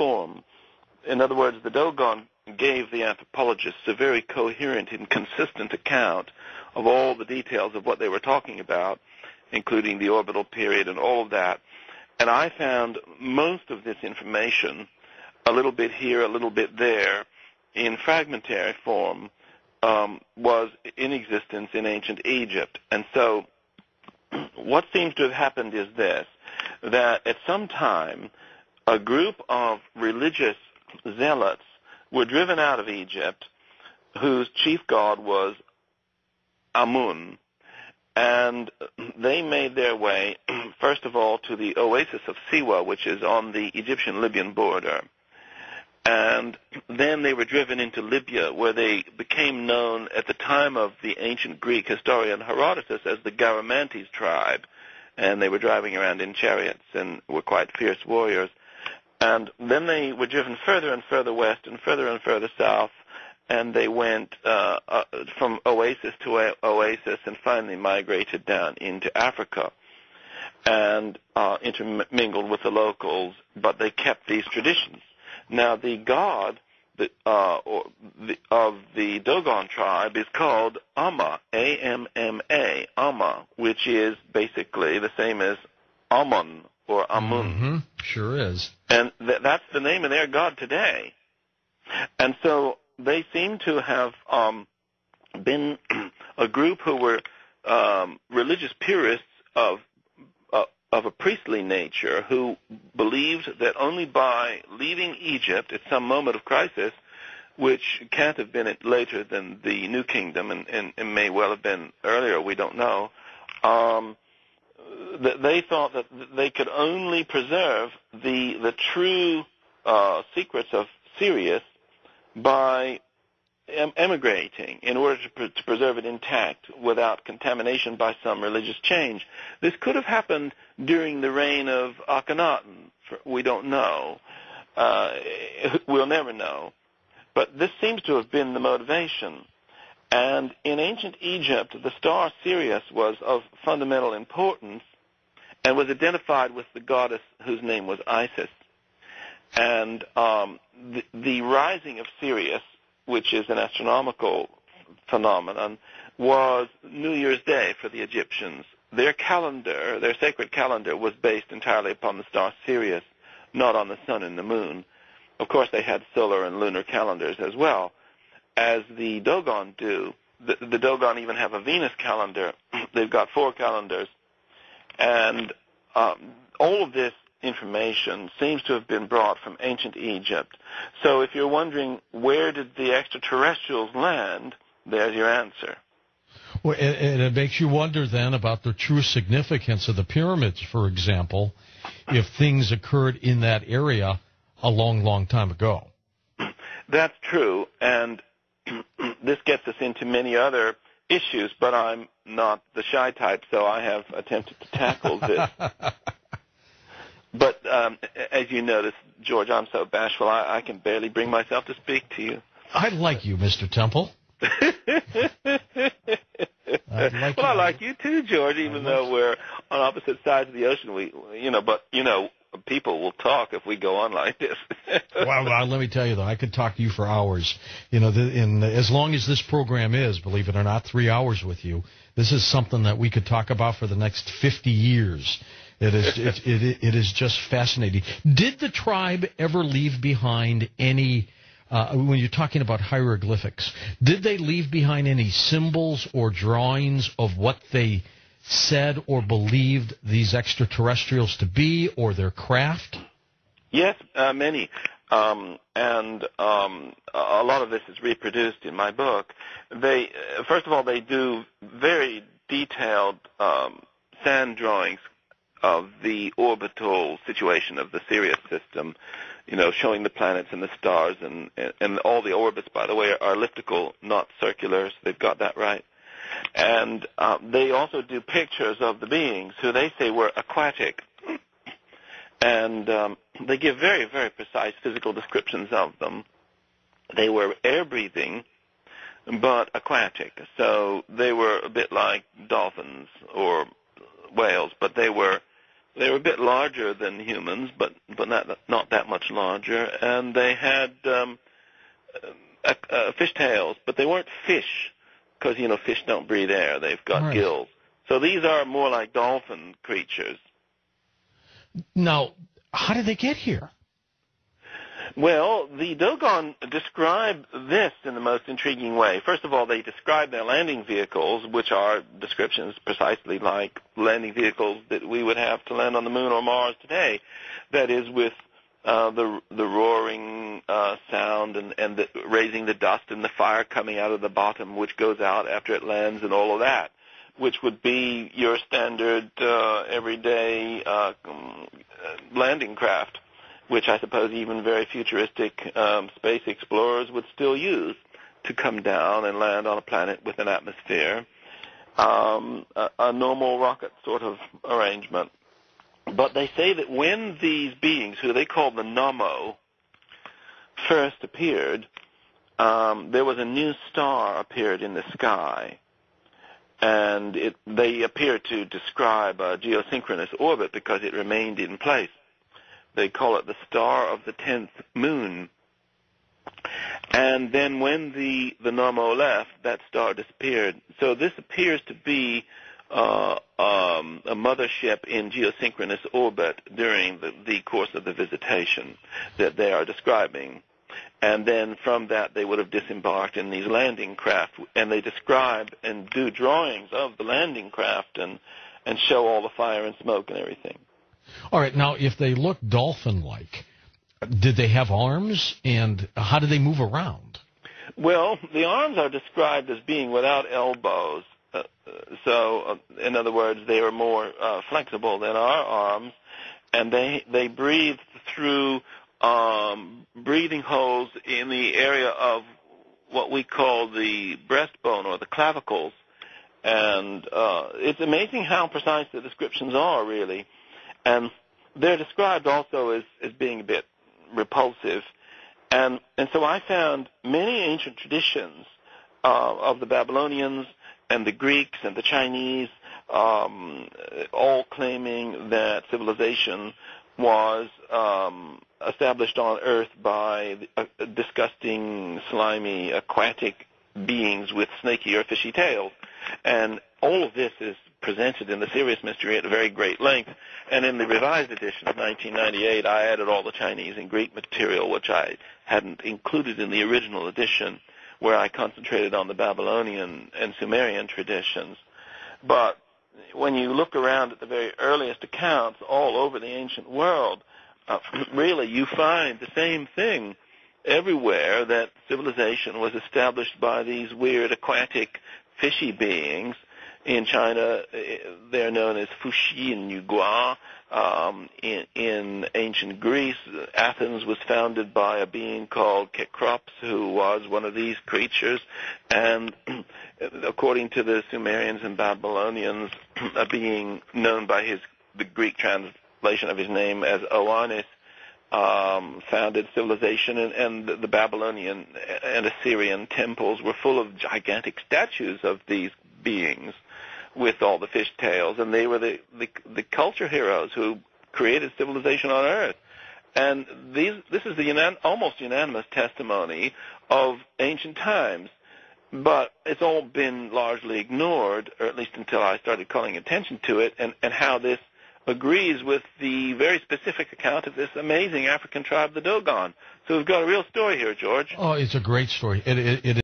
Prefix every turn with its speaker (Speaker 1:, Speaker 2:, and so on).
Speaker 1: form. In other words, the Dogon gave the anthropologists a very coherent and consistent account of all the details of what they were talking about, including the orbital period and all of that. And I found most of this information, a little bit here, a little bit there, in fragmentary form, was in existence in ancient Egypt. And so what seems to have happened is this, that at some time a group of religious zealots were driven out of Egypt whose chief god was Amun, and they made their way, first of all, to the oasis of Siwa, which is on the Egyptian-Libyan border. And then they were driven into Libya, where they became known at the time of the ancient Greek historian Herodotus as the Garamantes tribe. And they were driving around in chariots and were quite fierce warriors. And then they were driven further and further west and further south, and they went from oasis to oasis and finally migrated down into Africa and intermingled with the locals, but they kept these traditions. Now, the god of the Dogon tribe is called Amma, A-M-M-A, Amma, which is basically the same as Amun or Amun.
Speaker 2: Mm-hmm. Sure is.
Speaker 1: And that's the name of their god today. And so they seem to have been a group who were religious purists of a priestly nature, who believed that only by leaving Egypt at some moment of crisis, which can't have been later than the New Kingdom and may well have been earlier, we don't know, that they thought that they could only preserve the true secrets of Sirius by emigrating in order to preserve it intact without contamination by some religious change. This could have happened during the reign of Akhenaten. We don't know. We'll never know. But this seems to have been the motivation. And in ancient Egypt, the star Sirius was of fundamental importance and was identified with the goddess whose name was Isis. And the rising of Sirius, which is an astronomical phenomenon, was New Year's Day for the Egyptians. Their calendar, their sacred calendar, was based entirely upon the star Sirius, not on the sun and the moon. Of course, they had solar and lunar calendars as well, as the Dogon do. The Dogon even have a Venus calendar. They've got 4 calendars. And all of this information seems to have been brought from ancient Egypt. So if you're wondering where did the extraterrestrials land, there's your answer.
Speaker 2: Well, and it makes you wonder then about the true significance of the pyramids, for example, if things occurred in that area a long, long time ago.
Speaker 1: That's true, and this gets us into many other issues, but I'm not the shy type, so I have attempted to tackle this. But as you notice, George, I'm so bashful, I can barely bring myself to speak to you.
Speaker 2: I like you, Mr. Temple.
Speaker 1: I like you too, George, even though we're on opposite sides of the ocean. But people will talk if we go on like this.
Speaker 2: Well, let me tell you, though, I could talk to you for hours. As long as this program is, believe it or not, 3 hours with you, this is something that we could talk about for the next 50 years. It is just fascinating. Did the tribe ever leave behind any, when you're talking about hieroglyphics, did they leave behind any symbols or drawings of what they said or believed these extraterrestrials to be, or their craft?
Speaker 1: Yes, many. And a lot of this is reproduced in my book. First of all, they do very detailed sand drawings of the orbital situation of the Sirius system, showing the planets and the stars, and all the orbits, by the way, are elliptical, not circular, so they've got that right. And they also do pictures of the beings who they say were aquatic. And they give very, very precise physical descriptions of them. They were air-breathing, but aquatic. So they were a bit like dolphins or whales, but they were They were a bit larger than humans, but not that much larger, and they had fish tails, but they weren't fish, because fish don't breathe air. They've got gills. So these are more like dolphin creatures.
Speaker 2: Now, how did they get here?
Speaker 1: Well, the Dogon describe this in the most intriguing way. First of all, they describe their landing vehicles, which are descriptions precisely like landing vehicles that we would have to land on the moon or Mars today. That is, with the roaring sound and raising the dust and the fire coming out of the bottom, which goes out after it lands, and all of that, which would be your standard everyday landing craft, which I suppose even very futuristic space explorers would still use to come down and land on a planet with an atmosphere, a normal rocket sort of arrangement. But they say that when these beings, who they call the Nommo, first appeared, there was a new star appeared in the sky, and they appeared to describe a geosynchronous orbit because it remained in place. They call it the star of the 10th moon. And then when the Nommo left, that star disappeared. So this appears to be a mothership in geosynchronous orbit during the course of the visitation that they are describing. And then from that, they would have disembarked in these landing craft, and they describe and do drawings of the landing craft and show all the fire and smoke and everything.
Speaker 2: All right, now, if they look dolphin-like, did they have arms, and how did they move around?
Speaker 1: Well, the arms are described as being without elbows. In other words, they are more flexible than our arms, and they breathe through breathing holes in the area of what we call the breastbone or the clavicles. And it's amazing how precise the descriptions are, really. And they're described also as being a bit repulsive. And so I found many ancient traditions of the Babylonians and the Greeks and the Chinese, all claiming that civilization was established on Earth by disgusting, slimy, aquatic beings with snaky or fishy tails. And all of this is presented in the Sirius Mystery at a very great length. And in the revised edition of 1998, I added all the Chinese and Greek material, which I hadn't included in the original edition, where I concentrated on the Babylonian and Sumerian traditions. But when you look around at the very earliest accounts all over the ancient world, really you find the same thing everywhere, that civilization was established by these weird aquatic fishy beings. In China, they're known as Fuxi and Yugua. In ancient Greece, Athens was founded by a being called Kekrops, who was one of these creatures. And according to the Sumerians and Babylonians, a being known by the Greek translation of his name as Oannes, founded civilization, and the Babylonian and Assyrian temples were full of gigantic statues of these beings with all the fish tails, and they were the culture heroes who created civilization on Earth. And this is the almost unanimous testimony of ancient times, but it's all been largely ignored, or at least until I started calling attention to it, and how this agrees with the very specific account of this amazing African tribe, the Dogon. So we've got a real story here, George.
Speaker 2: Oh, it's a great story. It